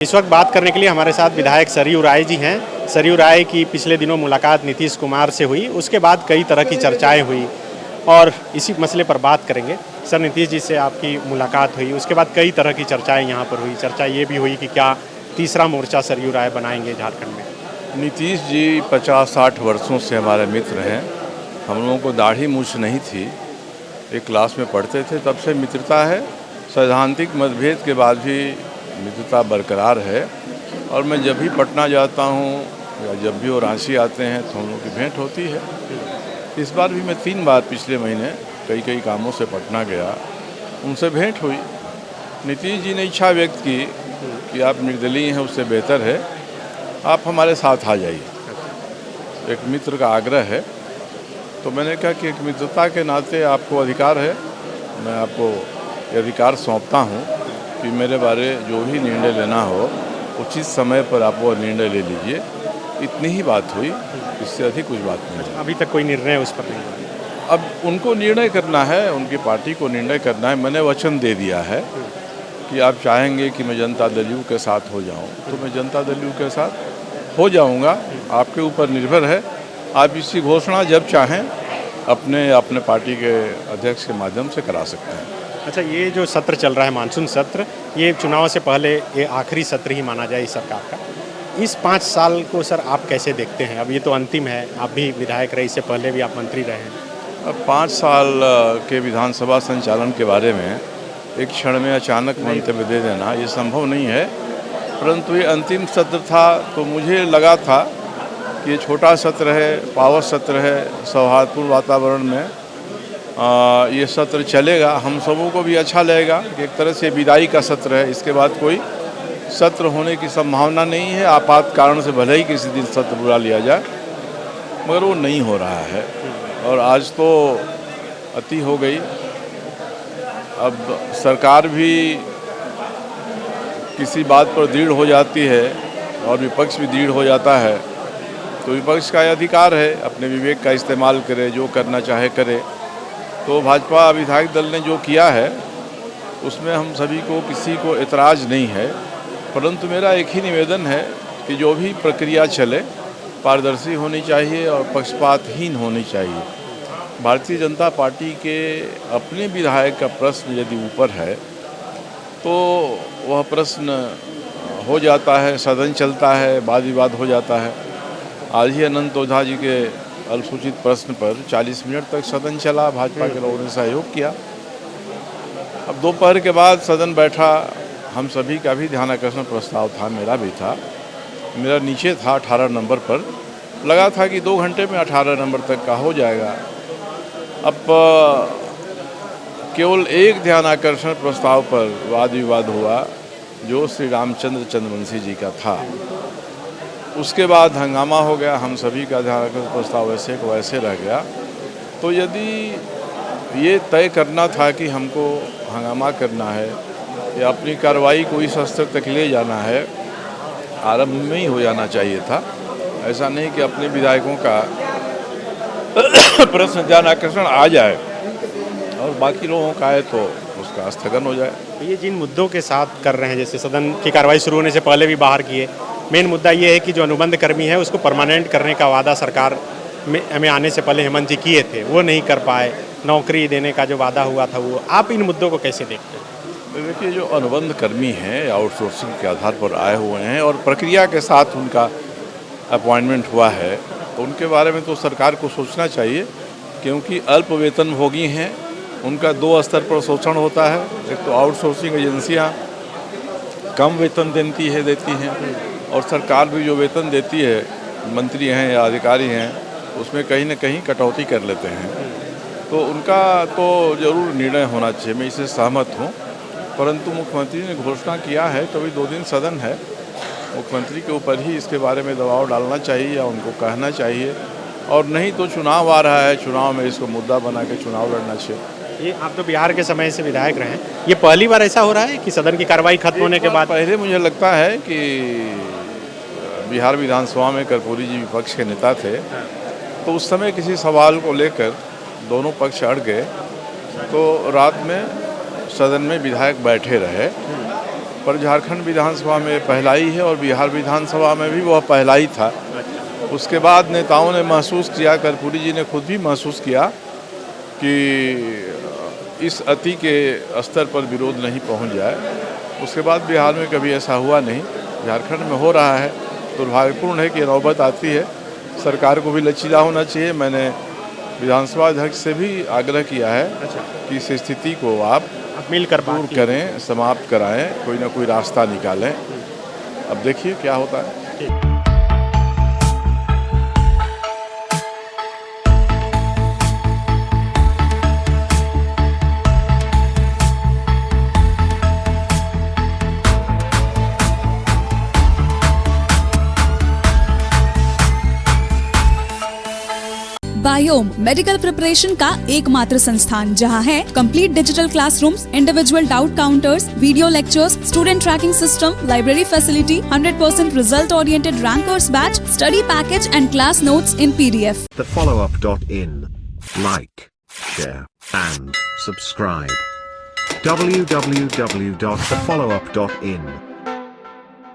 इस वक्त बात करने के लिए हमारे साथ विधायक सरयू राय जी हैं। सरयू राय की पिछले दिनों मुलाकात नीतीश कुमार से हुई, उसके बाद कई तरह की चर्चाएं हुई और इसी मसले पर बात करेंगे। सर, नीतीश जी से आपकी मुलाकात हुई, उसके बाद कई तरह की चर्चाएं यहाँ पर हुई। चर्चा ये भी हुई कि क्या तीसरा मोर्चा सरयू राय बनाएंगे झारखंड में। नीतीश जी 50-60 वर्षों से हमारे मित्र हैं। हम लोगों को दाढ़ी मूछ नहीं थी, एक क्लास में पढ़ते थे, तब से मित्रता है। सैद्धांतिक मतभेद के बाद भी मित्रता बरकरार है और मैं जब भी पटना जाता हूँ या जब भी वो रांची आते हैं तो हम लोग की भेंट होती है। इस बार भी मैं 3 बार पिछले महीने कई कामों से पटना गया, उनसे भेंट हुई। नीतीश जी ने इच्छा व्यक्त की कि आप निर्दलीय हैं, उससे बेहतर है आप हमारे साथ आ जाइए। एक मित्र का आग्रह है, तो मैंने कहा कि एक मित्रता के नाते आपको अधिकार है, मैं आपको ये अधिकार सौंपता हूँ कि मेरे बारे जो भी निर्णय लेना हो उचित समय पर आप वो निर्णय ले लीजिए। इतनी ही बात हुई, इससे अधिक कुछ बात नहीं हुई। अभी तक कोई निर्णय उस पर नहीं हुआ। अब उनको निर्णय करना है, उनकी पार्टी को निर्णय करना है। मैंने वचन दे दिया है कि आप चाहेंगे कि मैं जनता दल यू के साथ हो जाऊं, तो मैं जनता दल यू के साथ हो जाऊंगा। आपके ऊपर निर्भर है, आप इसकी घोषणा जब चाहें अपने पार्टी के अध्यक्ष के माध्यम से करा सकते हैं। अच्छा, ये जो सत्र चल रहा है मानसून सत्र, ये चुनाव से पहले ये आखिरी सत्र ही माना जाए इस सरकार का। इस 5 साल को सर आप कैसे देखते हैं? अब ये तो अंतिम है, आप भी विधायक रहे, इससे पहले भी आप मंत्री रहे हैं। अब 5 साल के विधानसभा संचालन के बारे में एक क्षण में अचानक मंतव्य दे देना ये संभव नहीं है, परंतु ये अंतिम सत्र था तो मुझे लगा था कि ये छोटा सत्र है, पावर सत्र है, सौहार्दपूर्ण वातावरण में ये सत्र चलेगा। हम सबों को भी अच्छा लगेगा कि एक तरह से विदाई का सत्र है, इसके बाद कोई सत्र होने की संभावना नहीं है। आपात कारण से भले ही किसी दिन सत्र बुला लिया जाए, मगर वो नहीं हो रहा है और आज तो अति हो गई। अब सरकार भी किसी बात पर दृढ़ हो जाती है और विपक्ष भी दृढ़ हो जाता है, तो विपक्ष का अधिकार है अपने विवेक का इस्तेमाल करे, जो करना चाहे करे। तो भाजपा विधायक दल ने जो किया है उसमें हम सभी को किसी को एतराज़ नहीं है, परंतु मेरा एक ही निवेदन है कि जो भी प्रक्रिया चले पारदर्शी होनी चाहिए और पक्षपातहीन होनी चाहिए। भारतीय जनता पार्टी के अपने विधायक का प्रश्न यदि ऊपर है तो वह प्रश्न हो जाता है, सदन चलता है, वाद विवाद हो जाता है। आज ही अनंत ओझा जी के अल्पसूचित प्रश्न पर 40 मिनट तक सदन चला, भाजपा के लोगों ने सहयोग किया। अब दोपहर के बाद सदन बैठा, हम सभी का भी ध्यानाकर्षण प्रस्ताव था, मेरा भी था, मेरा नीचे था 18 नंबर पर, लगा था कि 2 घंटे में 18 नंबर तक का हो जाएगा। अब केवल एक ध्यानाकर्षण प्रस्ताव पर वाद विवाद हुआ जो श्री रामचंद्र चंद्रवंशी जी का था। उसके बाद हंगामा हो गया, हम सभी का ध्यानाकर्षण प्रस्ताव वैसे को वैसे रह गया। तो यदि ये तय करना था कि हमको हंगामा करना है या अपनी कार्रवाई को इस स्तर तक ले जाना है, आरंभ में ही हो जाना चाहिए था। ऐसा नहीं कि अपने विधायकों का प्रश्न ध्यानाकर्षण आ जाए और बाकी लोगों का है तो उसका स्थगन हो जाए। ये जिन मुद्दों के साथ कर रहे हैं, जैसे सदन की कार्रवाई शुरू होने से पहले भी बाहर किए, मेन मुद्दा ये है कि जो अनुबंध कर्मी है उसको परमानेंट करने का वादा सरकार में आने से पहले हेमंत जी किए थे, वो नहीं कर पाए। नौकरी देने का जो वादा हुआ था वो, आप इन मुद्दों को कैसे देखते हैं? देखिए, जो अनुबंध कर्मी हैं आउटसोर्सिंग के आधार पर आए हुए हैं और प्रक्रिया के साथ उनका अपॉइंटमेंट हुआ है, तो उनके बारे में तो सरकार को सोचना चाहिए, क्योंकि अल्प वेतनभोगी हैं, उनका 2 स्तर पर शोषण होता है। एक तो आउटसोर्सिंग एजेंसियां कम वेतन देती हैं और सरकार भी जो वेतन देती है, मंत्री हैं या अधिकारी हैं, उसमें कहीं न कहीं कटौती कर लेते हैं। तो उनका तो ज़रूर निर्णय होना चाहिए, मैं इससे सहमत हूँ, परंतु मुख्यमंत्री ने घोषणा किया है तो अभी 2 दिन सदन है, मुख्यमंत्री के ऊपर ही इसके बारे में दबाव डालना चाहिए या उनको कहना चाहिए, और नहीं तो चुनाव आ रहा है, चुनाव में इसको मुद्दा बना के चुनाव लड़ना चाहिए। ये आप तो बिहार के समय से विधायक रहे हैं, ये पहली बार ऐसा हो रहा है कि सदन की कार्रवाई खत्म होने के बाद? पहले मुझे लगता है कि बिहार विधानसभा में कर्पूरी जी विपक्ष के नेता थे, तो उस समय किसी सवाल को लेकर दोनों पक्ष अड़ गए, तो रात में सदन में विधायक बैठे रहे पर झारखंड विधानसभा में पहला ही है और बिहार विधानसभा में भी वह पहला ही था। उसके बाद नेताओं ने महसूस किया, कर्पूरी जी ने खुद भी महसूस किया कि इस अति के स्तर पर विरोध नहीं पहुंच जाए। उसके बाद बिहार में कभी ऐसा हुआ नहीं, झारखंड में हो रहा है। दुर्भाग्यपूर्ण है कि नौबत आती है, सरकार को भी लचीला होना चाहिए। मैंने विधानसभा अध्यक्ष से भी आग्रह किया है कि इस स्थिति को आप मिलकर दूर करें, समाप्त कराएं, कोई ना कोई रास्ता निकालें। अब देखिए क्या होता है। बायोम मेडिकल प्रिपरेशन का एकमात्र संस्थान जहां है complete digital classrooms, individual doubt counters, video lectures, student tracking system, library facility, 100% result oriented rankers batch, study package and class notes in PDF. TheFollowUp.in. Like, share, and subscribe. www.thefollowup.in